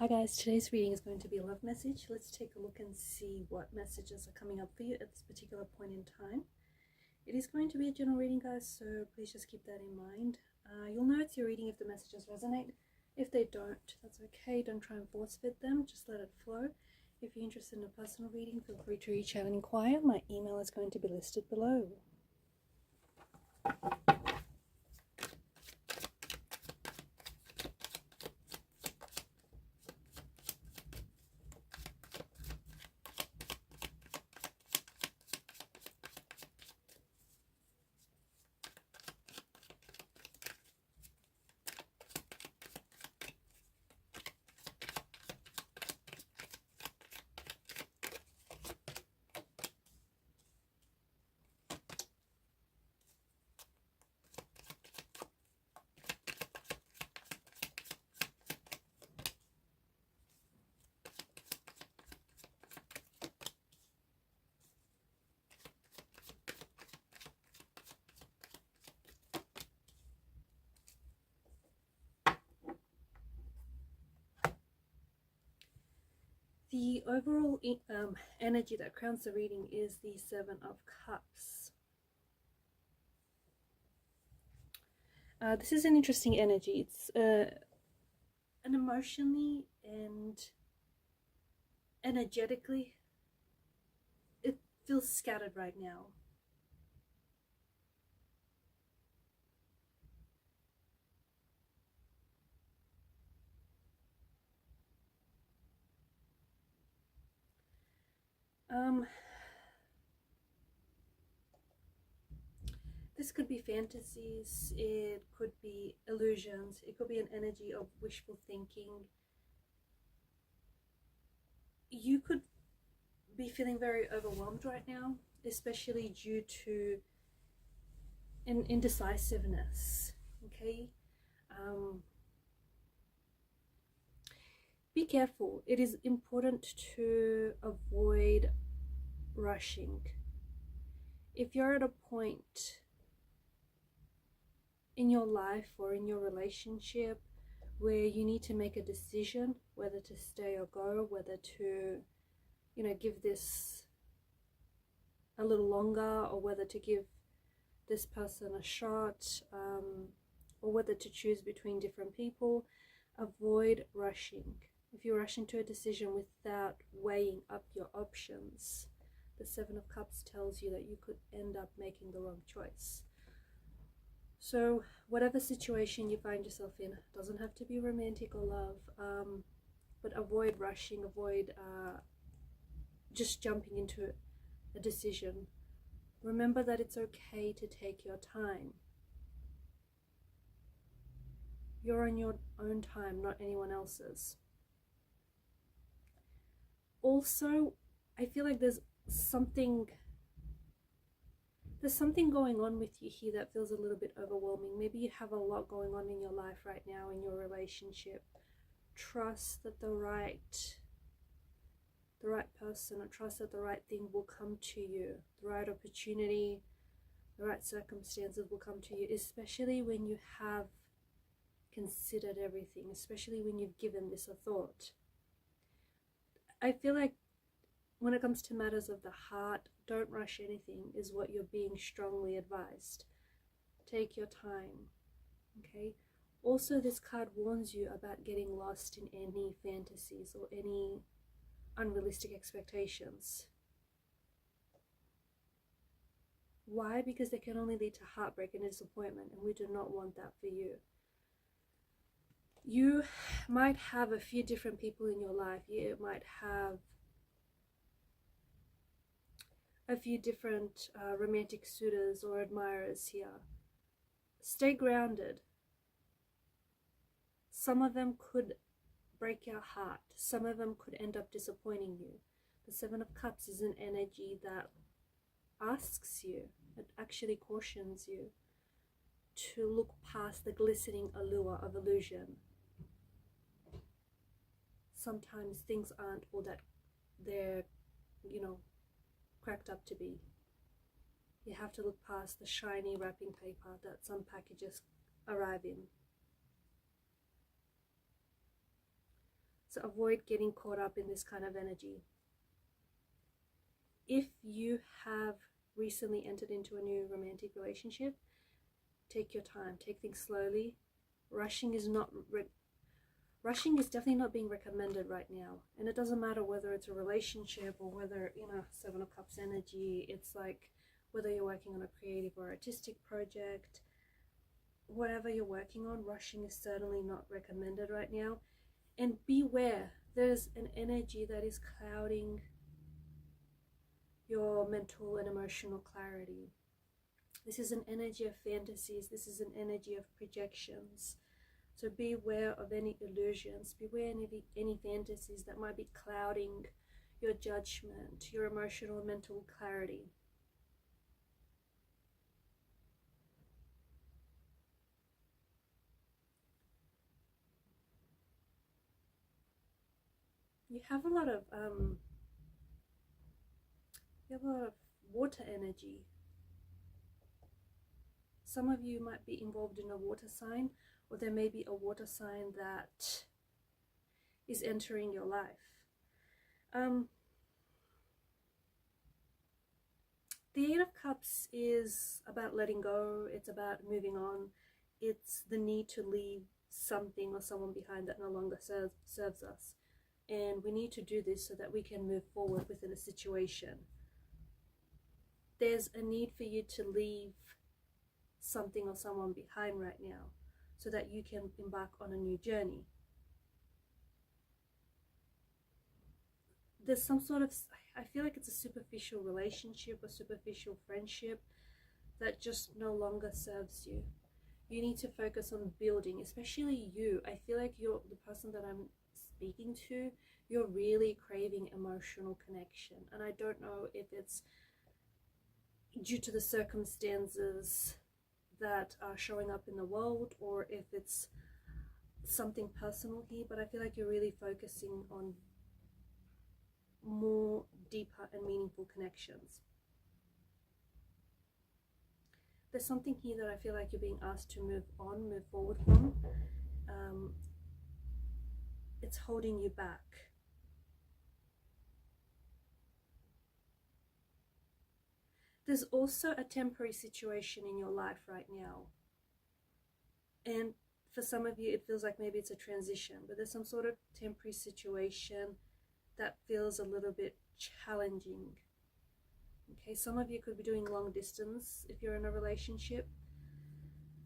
Hi guys, today's reading is going to be a love message. Let's take a look and see what messages are coming up for you at this particular point in time. It is going to be a general reading, guys, so please just keep that in mind. You'll know it's your reading if the messages resonate. If they don't, that's okay. Don't try and force fit them, just let it flow. If you're interested in a personal reading, feel free to reach out and inquire. My email is going to be listed below. The overall energy that crowns the reading is the Seven of Cups. This is an interesting energy. It's an emotionally and energetically, it feels scattered right now. This could be fantasies, it could be illusions, it could be an energy of wishful thinking. You could be feeling very overwhelmed right now, especially due to an indecisiveness, okay? Be careful. It is important to avoid rushing. If you're at a point in your life or in your relationship where you need to make a decision whether to stay or go, whether to, give this a little longer, or whether to give this person a shot, or whether to choose between different people, avoid rushing. If you rush into a decision without weighing up your options, the Seven of Cups tells you that you could end up making the wrong choice. So whatever situation you find yourself in, doesn't have to be romantic or love, but avoid rushing, avoid just jumping into a decision. Remember that it's okay to take your time. You're on your own time, not anyone else's. Also, I feel like there's something going on with you here that feels a little bit overwhelming. Maybe you have a lot going on in your life right now, in your relationship. Trust that the right person, or trust that the right thing will come to you. The right opportunity, the right circumstances will come to you, especially when you have considered everything, especially when you've given this a thought. I feel like when it comes to matters of the heart, don't rush anything is what you're being strongly advised. Take your time, okay? Also, this card warns you about getting lost in any fantasies or any unrealistic expectations. Why? Because they can only lead to heartbreak and disappointment, and we do not want that for you. You might have a few different people in your life. You might have a few different romantic suitors or admirers here. Stay grounded. Some of them could break your heart. Some of them could end up disappointing you. The Seven of Cups is an energy that asks you, it actually cautions you to look past the glistening allure of illusion. Sometimes things aren't all that they're, cracked up to be. You have to look past the shiny wrapping paper that some packages arrive in. So avoid getting caught up in this kind of energy. If you have recently entered into a new romantic relationship, take your time, take things slowly. Rushing is definitely not being recommended right now. And it doesn't matter whether it's a relationship or whether, Seven of Cups energy. It's like whether you're working on a creative or artistic project, whatever you're working on, rushing is certainly not recommended right now. And beware, there's an energy that is clouding your mental and emotional clarity. This is an energy of fantasies. This is an energy of projections. So beware of any illusions. Beware of any fantasies that might be clouding your judgment, your emotional and mental clarity. You have a lot of water energy. Some of you might be involved in a water sign, or there may be a water sign that is entering your life. The Eight of Cups is about letting go. It's about moving on. It's the need to leave something or someone behind that no longer serves us. And we need to do this so that we can move forward within a situation. There's a need for you to leave something or someone behind right now so that you can embark on a new journey. There's some sort of, I feel like it's a superficial relationship or superficial friendship that just no longer serves you. You need to focus on building, especially you. I feel like you're the person that I'm speaking to, you're really craving emotional connection. And I don't know if it's due to the circumstances that are showing up in the world or if it's something personal here, but I feel like you're really focusing on more deeper and meaningful connections. There's something here that I feel like you're being asked to move forward from. It's holding you back. There's also a temporary situation in your life right now. And for some of you, it feels like maybe it's a transition, but there's some sort of temporary situation that feels a little bit challenging. Okay, some of you could be doing long distance if you're in a relationship.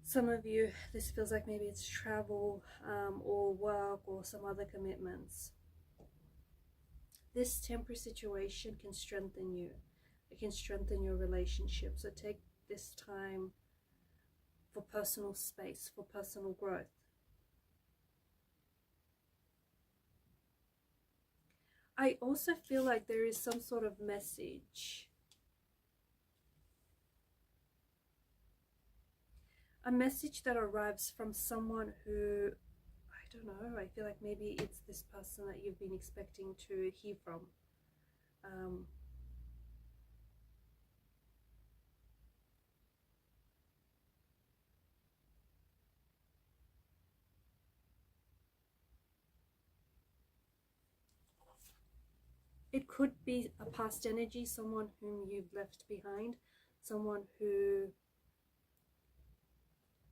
Some of you, this feels like maybe it's travel or work or some other commitments. This temporary situation can strengthen you. It can strengthen your relationship. So take this time for personal space, for personal growth. I also feel like there is some sort of message. A message that arrives from someone who, I don't know, I feel like maybe it's this person that you've been expecting to hear from. It could be a past energy, someone whom you've left behind, someone who,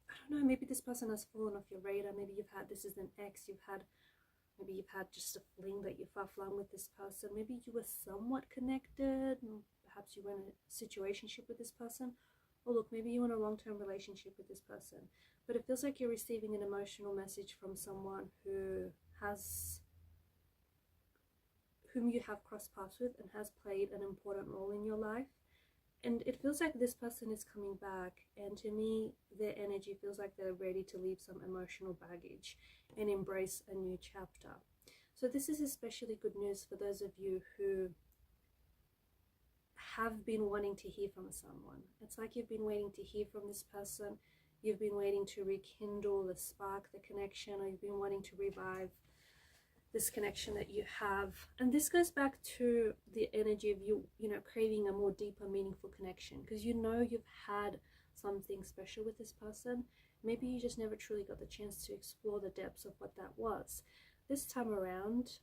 I don't know, maybe this person has fallen off your radar. Maybe this is an ex, maybe you've had just a fling that you far flung with this person. Maybe you were somewhat connected, perhaps you were in a situationship with this person, or look, maybe you're in a long-term relationship with this person. But it feels like you're receiving an emotional message from someone whom you have crossed paths with and has played an important role in your life. And it feels like this person is coming back, and to me, their energy feels like they're ready to leave some emotional baggage and embrace a new chapter. So this is especially good news for those of you who have been wanting to hear from someone. It's like you've been waiting to hear from this person. You've been waiting to rekindle the spark, the connection, or you've been wanting to revive this connection that you have. And this goes back to the energy of you craving a more deeper, meaningful connection, because you've had something special with this person. Maybe you just never truly got the chance to explore the depths of what that was. this time around,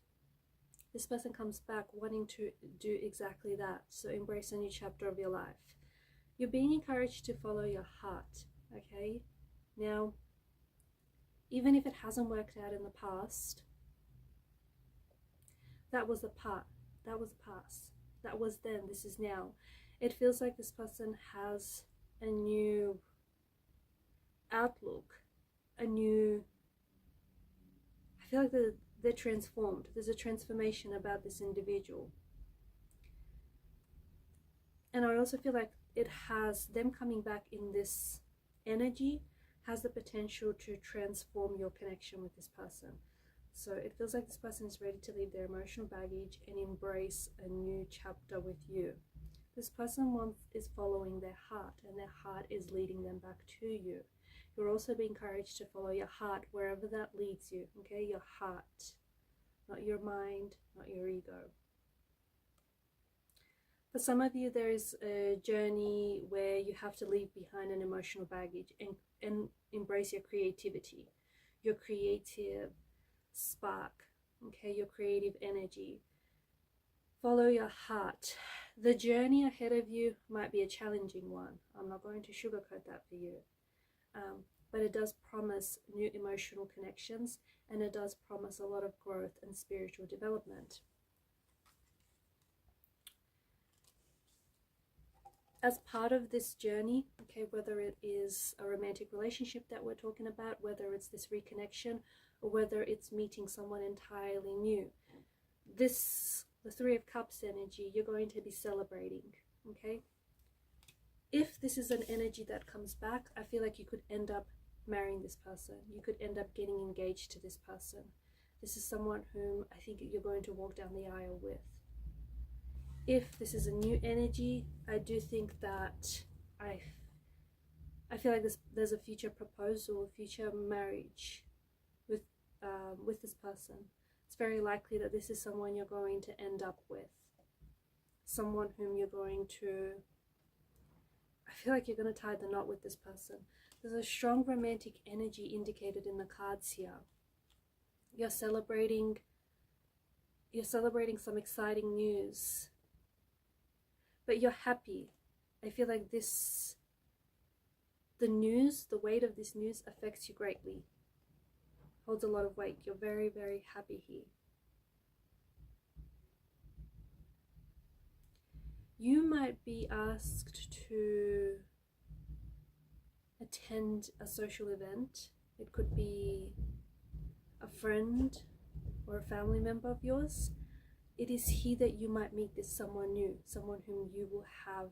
this person comes back wanting to do exactly that. So embrace a new chapter of your life. You're being encouraged to follow your heart, okay? Now, even if it hasn't worked out in the past, that was the past. That was then, this is now. It feels like this person has a new outlook, I feel like they're transformed. There's a transformation about this individual. And I also feel like it has, them coming back in this energy has the potential to transform your connection with this person. So it feels like this person is ready to leave their emotional baggage and embrace a new chapter with you. This person is following their heart, and their heart is leading them back to you. You're also being encouraged to follow your heart wherever that leads you, okay? Your heart, not your mind, not your ego. For some of you, there is a journey where you have to leave behind an emotional baggage and embrace your creativity, your creative spark, okay? Your creative energy. Follow your heart. The journey ahead of you might be a challenging one. I'm not going to sugarcoat that for you. But it does promise new emotional connections, and it does promise a lot of growth and spiritual development. As part of this journey, okay, whether it is a romantic relationship that we're talking about, whether it's this reconnection, or whether it's meeting someone entirely new, the Three of Cups energy, you're going to be celebrating, okay? If this is an energy that comes back, I feel like you could end up marrying this person. You could end up getting engaged to this person. This is someone whom I think you're going to walk down the aisle with. If this is a new energy, I do think that I feel like there's a future proposal, future marriage with this person. It's very likely that this is someone you're going to end up with. Someone whom you're going to, I feel like you're going to tie the knot with this person. There's a strong romantic energy indicated in the cards here. You're celebrating some exciting news. But you're happy. I feel like the weight of this news affects you greatly. Holds a lot of weight. You're very, very happy here. You might be asked to attend a social event. It could be a friend or a family member of yours. It is here that you might meet someone new, someone whom you will have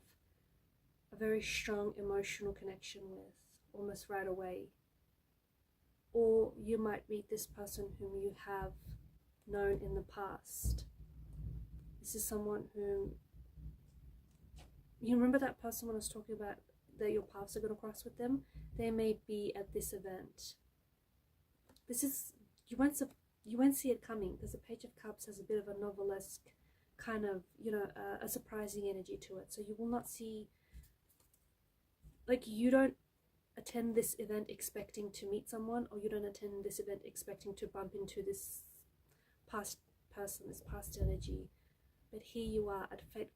a very strong emotional connection with almost right away. Or you might meet this person whom you have known in the past. This is someone whom, you remember that person when I was talking about that your paths are going to cross with them? They may be at this event. This is, you won't see it coming, because the Page of Cups has a bit of a novelesque kind of, a surprising energy to it. So you will not see, like, you don't attend this event expecting to meet someone, or you don't attend this event expecting to bump into this past person, this past energy. But here you are at fate,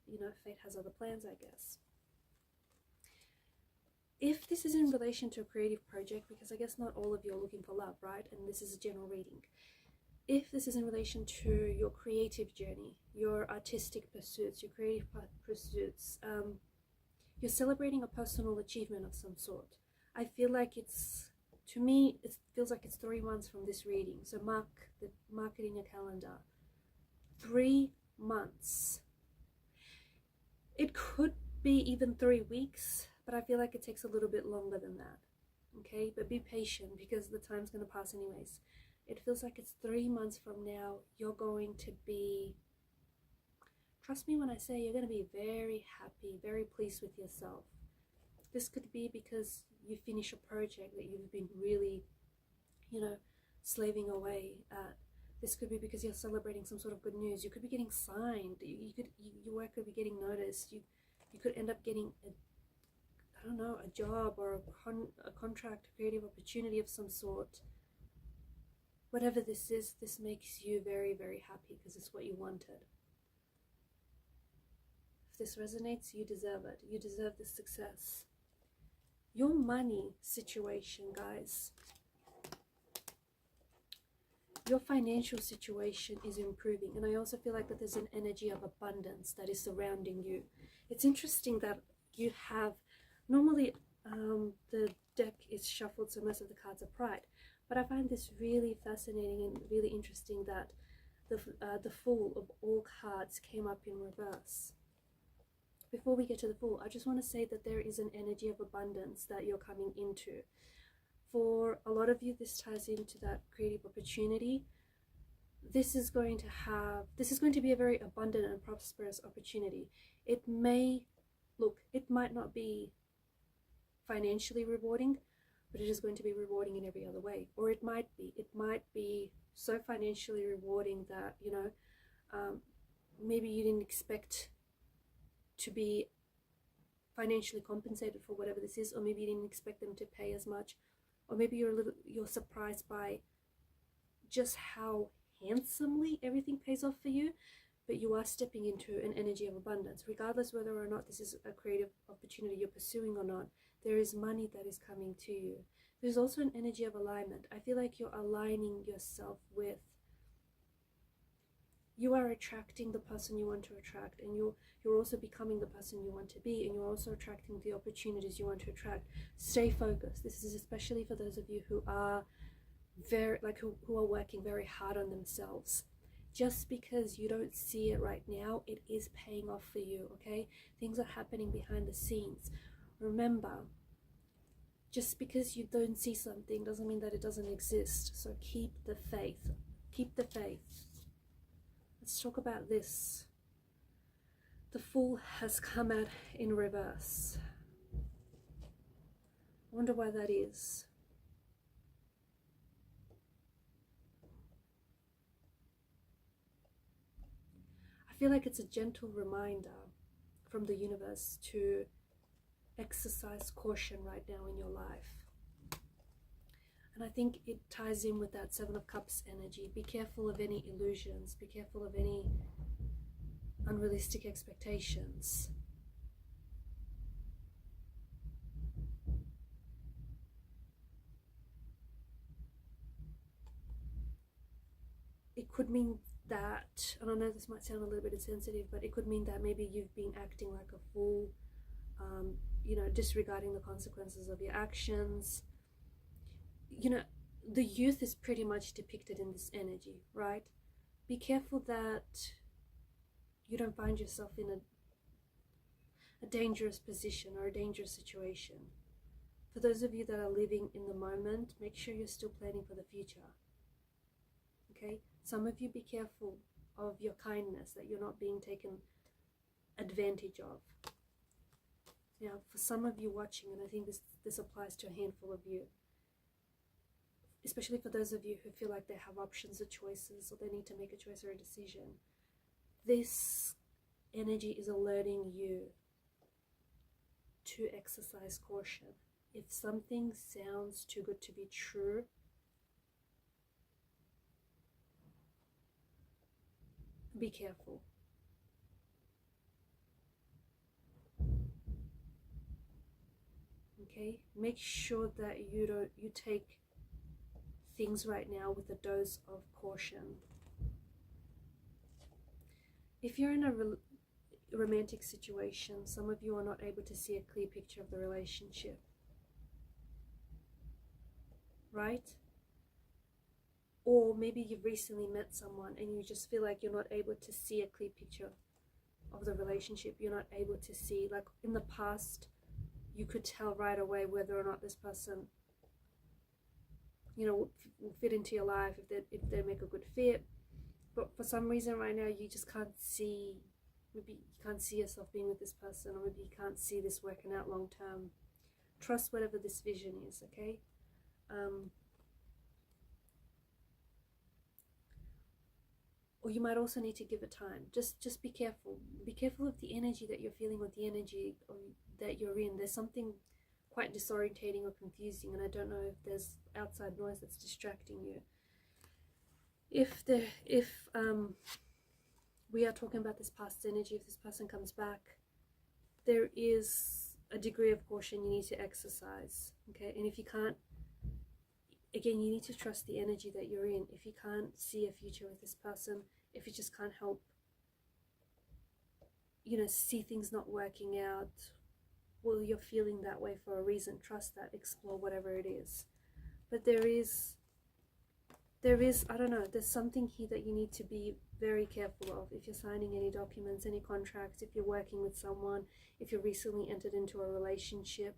fate has other plans, I guess. If this is in relation to a creative project, because I guess not all of you are looking for love, right? And this is a general reading. If this is in relation to your creative journey, your artistic pursuits, your creative pursuits, you're celebrating a personal achievement of some sort. I feel like to me, it feels like it's 3 months from this reading. So mark it in your calendar. 3 months. It could be even 3 weeks, but I feel like it takes a little bit longer than that. Okay, but be patient, because the time's going to pass anyways. It feels like it's 3 months from now. You're going to be, trust me when I say, you're going to be very happy, very pleased with yourself. This could be because you finish a project that you've been really, slaving away at. This could be because you're celebrating some sort of good news. You could be getting signed. Your work could be getting noticed. You could end up getting a job or a contract, a creative opportunity of some sort. whatever this is, this makes you very, very happy because it's what you wanted. If this resonates, you deserve it. You deserve this success. Your money situation, guys, your financial situation is improving. And I also feel like that there's an energy of abundance that is surrounding you. It's interesting that you have, normally the deck is shuffled, so most of the cards are pride. But I find this really fascinating and really interesting that the Fool of all cards came up in reverse. Before we get to the Fool, I just want to say that there is an energy of abundance that you're coming into. For a lot of you, this ties into that creative opportunity. This is going to be a very abundant and prosperous opportunity. It may, look, it might not be financially rewarding, but it is going to be rewarding in every other way. Or it might be so financially rewarding that, you know, maybe you didn't expect to be financially compensated for whatever this is, or maybe you didn't expect them to pay as much, or maybe you're surprised by just how handsomely everything pays off for you. But you are stepping into an energy of abundance, regardless whether or not this is a creative opportunity you're pursuing or not. There is money that is coming to you. There's also an energy of alignment. I feel like you're aligning yourself with, you are attracting the person you want to attract, and you're also becoming the person you want to be, and you're also attracting the opportunities you want to attract. Stay focused. This is especially for those of you who are who are working very hard on themselves. Just because you don't see it right now, it is paying off for you, okay? Things are happening behind the scenes. Remember, just because you don't see something doesn't mean that it doesn't exist. So keep the faith. Keep the faith. Let's talk about this. The Fool has come out in reverse. I wonder why that is. I feel like it's a gentle reminder from the universe to exercise caution right now in your life. And I think it ties in with that Seven of Cups energy. Be careful of any illusions. Be careful of any unrealistic expectations. It could mean that, and I know this might sound a little bit insensitive, but it could mean that maybe you've been acting like a fool, you know, disregarding the consequences of your actions. You know, the youth is pretty much depicted in this energy, right? Be careful that you don't find yourself in a dangerous position or a dangerous situation. For those of you that are living in the moment, make sure you're still planning for the future. Okay? Some of you, be careful of your kindness, that you're not being taken advantage of. Now, for some of you watching, and I think this applies to a handful of you, especially for those of you who feel like they have options or choices, or they need to make a choice or a decision, this energy is alerting you to exercise caution. If something sounds too good to be true, be careful. Okay? Make sure that you take things right now with a dose of caution. If you're in a romantic situation, some of you are not able to see a clear picture of the relationship, right? Or maybe you've recently met someone and you just feel like you're not able to see a clear picture of the relationship. You're not able to see, like in the past, you could tell right away whether or not this person, you know, will fit into your life, if they make a good fit. But for some reason right now, you just can't see, maybe you can't see yourself being with this person, or maybe you can't see this working out long term. Trust whatever this vision is, okay? Or you might also need to give it time. Just be careful. Be careful of the energy that you're feeling, or the energy that you're in. There's something quite disorientating or confusing, and I don't know if there's outside noise that's distracting you. if we are talking about this past energy, if this person comes back, there is a degree of caution you need to exercise, okay? And if you can't, again, you need to trust the energy that you're in. If you can't see a future with this person, if you just can't help, you know, see things not working out, well, you're feeling that way for a reason. Trust that, explore whatever it is. But there is, I don't know, there's something here that you need to be very careful of. If you're signing any documents, any contracts, if you're working with someone, if you're recently entered into a relationship,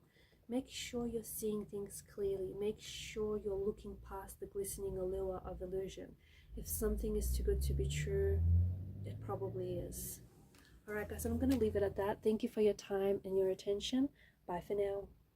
make sure you're seeing things clearly. Make sure you're looking past the glistening allure of illusion. If something is too good to be true, it probably is. Alright guys, I'm going to leave it at that. Thank you for your time and your attention. Bye for now.